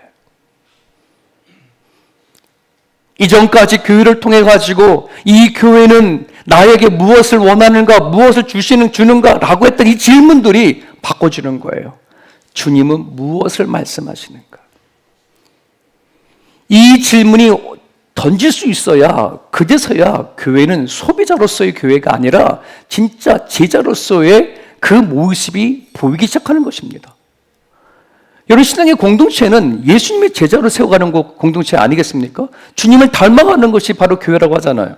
이전까지 교회를 통해 가지고 이 교회는 나에게 무엇을 원하는가, 무엇을 주는가라고 했던 이 질문들이 바꿔지는 거예요. 주님은 무엇을 말씀하시는가? 이 질문이 던질 수 있어야 그제서야 교회는 소비자로서의 교회가 아니라 진짜 제자로서의 그 모습이 보이기 시작하는 것입니다. 여러분, 신앙의 공동체는 예수님의 제자로 세워가는 공동체 아니겠습니까? 주님을 닮아가는 것이 바로 교회라고 하잖아요.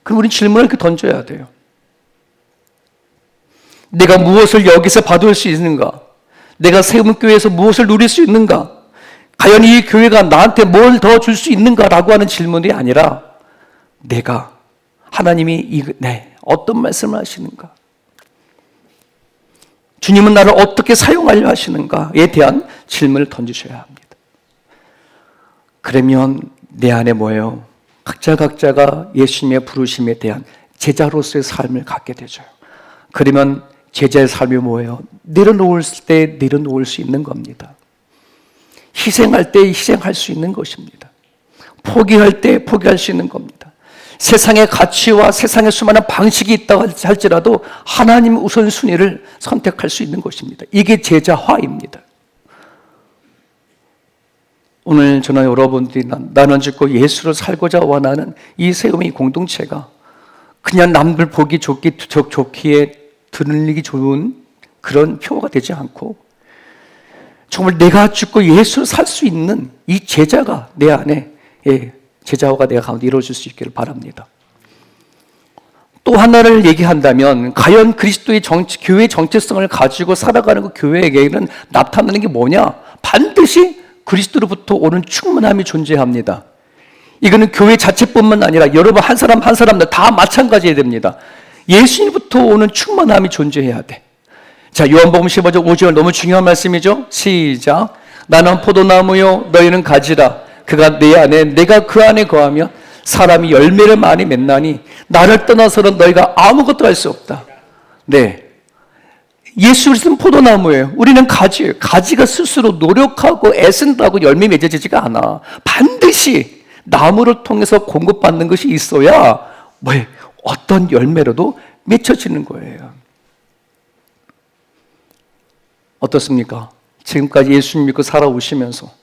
그럼 우리는 질문을 이렇게 던져야 돼요. 내가 무엇을 여기서 받을 수 있는가? 내가 세운 교회에서 무엇을 누릴 수 있는가? 과연 이 교회가 나한테 뭘 더 줄 수 있는가라고 하는 질문이 아니라 내가 하나님이 어떤 말씀을 하시는가? 주님은 나를 어떻게 사용하려 하시는가에 대한 질문을 던지셔야 합니다. 그러면 내 안에 뭐예요? 각자가 예수님의 부르심에 대한 제자로서의 삶을 갖게 되죠. 그러면 제자의 삶이 뭐예요? 내려놓을 때 내려놓을 수 있는 겁니다. 희생할 때 희생할 수 있는 것입니다. 포기할 때 포기할 수 있는 겁니다. 세상의 가치와 세상의 수많은 방식이 있다고 할지라도 하나님 우선순위를 선택할 수 있는 것입니다. 이게 제자화입니다. 오늘 저는 여러분들이 나는 짓고 예수로 살고자 원하는 이 세움의 공동체가 그냥 남들 보기 좋기에 들리기 좋은 그런 표가 되지 않고 정말 내가 죽고 예수로 살 수 있는 이 제자가 내 안에 제자화가 내 가운데 이루어질 수 있기를 바랍니다. 또 하나를 얘기한다면 과연 그리스도의 교회의 정체성을 가지고 살아가는 그 교회에게는 나타나는 게 뭐냐? 반드시 그리스도로부터 오는 충만함이 존재합니다. 이거는 교회 자체뿐만 아니라 여러분 한 사람 한 사람들 다 마찬가지해야 됩니다. 예수님부터 오는 충만함이 존재해야 돼. 자, 요한복음 15장 5절 너무 중요한 말씀이죠. 시작. 나는 포도나무요 너희는 가지라. 그가 내 안에 내가 그 안에 거하며 사람이 열매를 많이 맺나니 나를 떠나서는 너희가 아무것도 할 수 없다. 네, 예수 그리스도는 포도나무예요. 우리는 가지예요. 가지가 스스로 노력하고 애쓴다고 열매 맺어지지가 않아. 반드시 나무를 통해서 공급받는 것이 있어야 어떤 열매로도 맺혀지는 거예요. 어떻습니까? 지금까지 예수님 믿고 살아오시면서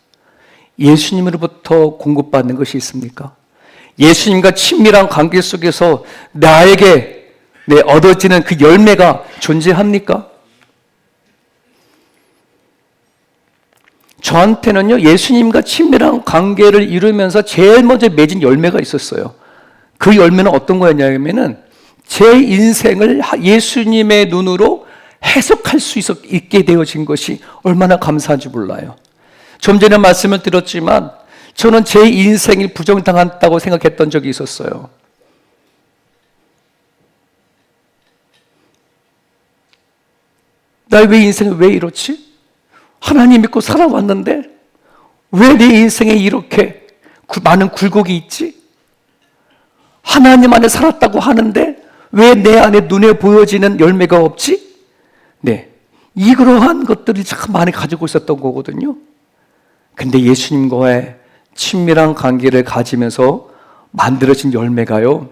예수님으로부터 공급받는 것이 있습니까? 예수님과 친밀한 관계 속에서 나에게 얻어지는 그 열매가 존재합니까? 저한테는요, 예수님과 친밀한 관계를 이루면서 제일 먼저 맺은 열매가 있었어요. 그 열매는 어떤 거였냐면은 제 인생을 예수님의 눈으로 해석할 수 있게 되어진 것이 얼마나 감사한지 몰라요. 좀 전에 말씀을 드렸지만 저는 제 인생이 부정당했다고 생각했던 적이 있었어요. 나 왜 인생이 왜 이렇지? 하나님 믿고 살아왔는데 왜 내 인생에 이렇게 많은 굴곡이 있지? 하나님 안에 살았다고 하는데 왜 내 안에 눈에 보여지는 열매가 없지? 네, 이러한 것들을 참 많이 가지고 있었던 거거든요. 근데 예수님과의 친밀한 관계를 가지면서 만들어진 열매가요,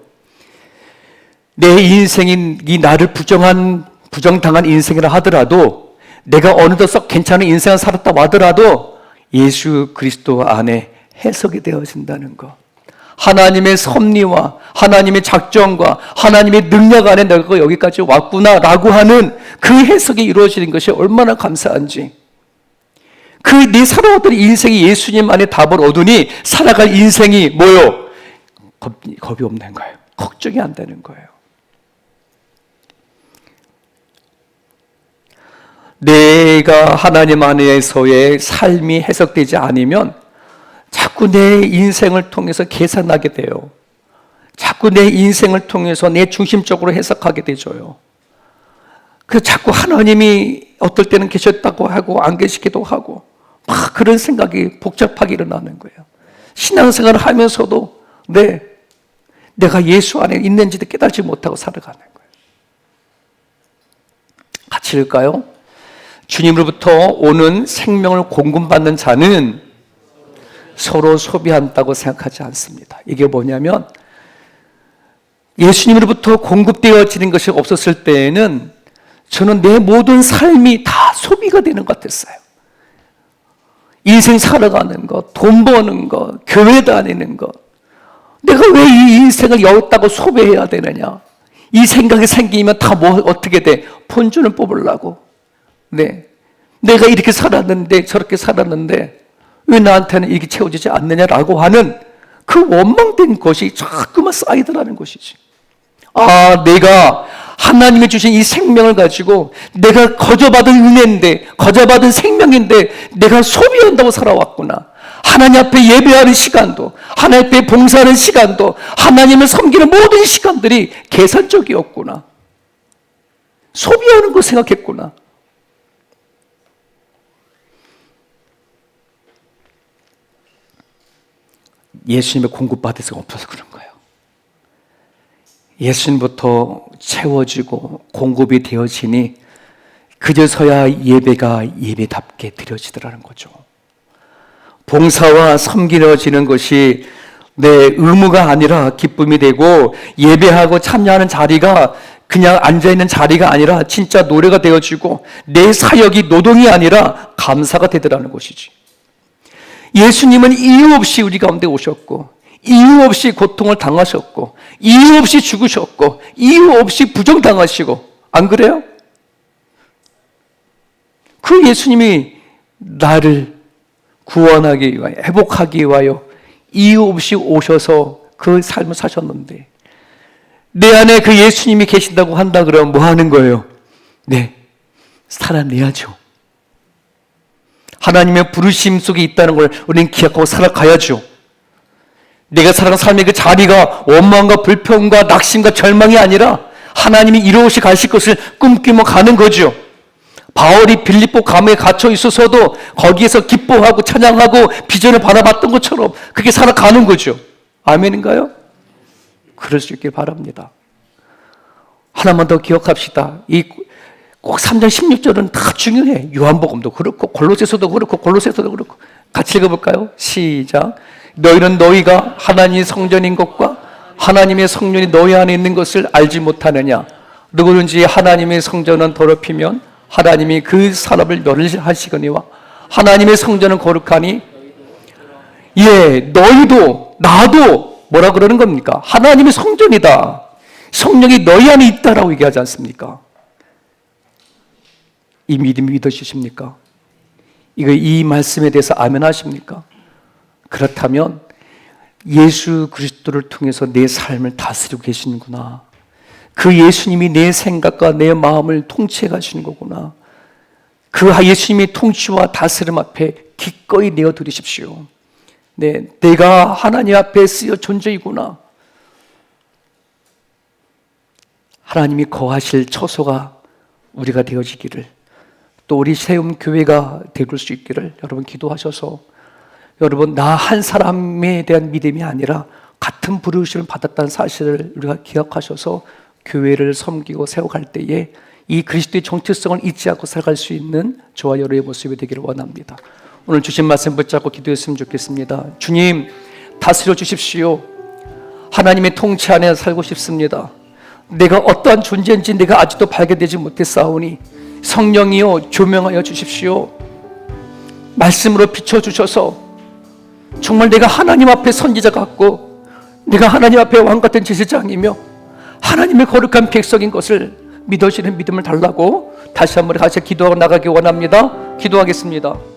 내 인생이 나를 부정당한 인생이라 하더라도 내가 어느덧 썩 괜찮은 인생을 살았다고 하더라도 예수 그리스도 안에 해석이 되어진다는 것, 하나님의 섭리와 하나님의 작정과 하나님의 능력 안에 내가 여기까지 왔구나라고 하는 그 해석이 이루어지는 것이 얼마나 감사한지. 그 네 살아왔던 인생이 예수님 안에 답을 얻으니 살아갈 인생이 뭐요? 겁이 없는 거예요. 걱정이 안 되는 거예요. 내가 하나님 안에서의 삶이 해석되지 않으면 자꾸 내 인생을 통해서 계산하게 돼요. 자꾸 내 인생을 통해서 내 중심적으로 해석하게 되죠. 그래서 자꾸 하나님이 어떨 때는 계셨다고 하고 안 계시기도 하고 막 그런 생각이 복잡하게 일어나는 거예요. 신앙생활을 하면서도 내가 예수 안에 있는지도 깨달지 못하고 살아가는 거예요. 같이 읽을까요? 주님으로부터 오는 생명을 공급받는 자는 서로 소비한다고 생각하지 않습니다. 이게 뭐냐면 예수님으로부터 공급되어지는 것이 없었을 때에는 저는 내 모든 삶이 다 소비가 되는 것 같았어요. 인생 살아가는 것, 돈 버는 것, 교회 다니는 것, 내가 왜 이 인생을 여었다고 소비해야 되느냐, 이 생각이 생기면 다 어떻게 돼? 본전을 뽑으려고. 내가 이렇게 살았는데 저렇게 살았는데 왜 나한테는 이게 채워지지 않느냐라고 하는 그 원망된 것이 자꾸만 쌓이더라는 것이지. 내가 하나님이 주신 이 생명을 가지고 내가 거저받은 은혜인데, 거저받은 생명인데 내가 소비한다고 살아왔구나. 하나님 앞에 예배하는 시간도, 하나님 앞에 봉사하는 시간도, 하나님을 섬기는 모든 시간들이 계산적이었구나. 소비하는 거 생각했구나. 예수님의 공급받을 수가 없어서 그런 거예요. 예수님부터 채워지고 공급이 되어지니 그제서야 예배가 예배답게 드려지더라는 거죠. 봉사와 섬기려지는 것이 내 의무가 아니라 기쁨이 되고, 예배하고 참여하는 자리가 그냥 앉아있는 자리가 아니라 진짜 노래가 되어지고, 내 사역이 노동이 아니라 감사가 되더라는 것이지. 예수님은 이유 없이 우리 가운데 오셨고, 이유 없이 고통을 당하셨고, 이유 없이 죽으셨고, 이유 없이 부정당하시고, 안 그래요? 그 예수님이 나를 구원하기 위하여, 회복하기 위하여 이유 없이 오셔서 그 삶을 사셨는데, 내 안에 그 예수님이 계신다고 한다 그러면 뭐 하는 거예요? 살아내야죠. 하나님의 부르심 속에 있다는 걸 우리는 기억하고 살아가야죠. 내가 살아가는 삶의 그 자리가 원망과 불평과 낙심과 절망이 아니라 하나님이 이루어시 가실 것을 꿈꾸며 가는 거죠. 바울이 빌립보 감옥에 갇혀 있어서도 거기에서 기뻐하고 찬양하고 비전을 바라봤던 것처럼 그렇게 살아가는 거죠. 아멘인가요? 그럴 수 있길 바랍니다. 하나만 더 기억합시다. 꼭 3장 16절은 다 중요해. 요한복음도 그렇고 골로새서도 그렇고 골로새서도 그렇고. 같이 읽어볼까요? 시작. 너희는 너희가 하나님의 성전인 것과 하나님의 성령이 너희 안에 있는 것을 알지 못하느냐. 누구든지 하나님의 성전은 더럽히면 하나님이 그 사람을 멸하시거니와 하나님의 성전은 거룩하니, 너희도 나도 뭐라 그러는 겁니까? 하나님의 성전이다. 성령이 너희 안에 있다라고 얘기하지 않습니까? 이 믿음 믿으십니까? 이 말씀에 대해서 아멘 하십니까? 그렇다면 예수 그리스도를 통해서 내 삶을 다스리고 계시는구나. 그 예수님이 내 생각과 내 마음을 통치해 가시는 거구나. 그 예수님의 통치와 다스림 앞에 기꺼이 내어드리십시오. 내가 하나님 앞에 쓰여 존재이구나. 하나님이 거하실 처소가 우리가 되어지기를, 또 우리 세움교회가 될 수 있기를 여러분 기도하셔서, 여러분 나 한 사람에 대한 믿음이 아니라 같은 부르심을 받았다는 사실을 우리가 기억하셔서 교회를 섬기고 세워갈 때에 이 그리스도의 정체성을 잊지 않고 살아갈 수 있는 저와 여러분의 모습이 되기를 원합니다. 오늘 주신 말씀 붙잡고 기도했으면 좋겠습니다. 주님, 다스려 주십시오. 하나님의 통치 안에 살고 싶습니다. 내가 어떠한 존재인지 내가 아직도 발견되지 못했사오니 성령이여 조명하여 주십시오. 말씀으로 비춰주셔서 정말 내가 하나님 앞에 선지자 같고 내가 하나님 앞에 왕같은 제사장이며 하나님의 거룩한 백성인 것을 믿어지는 믿음을 달라고 다시 한번 같이 기도하고 나가기 원합니다. 기도하겠습니다.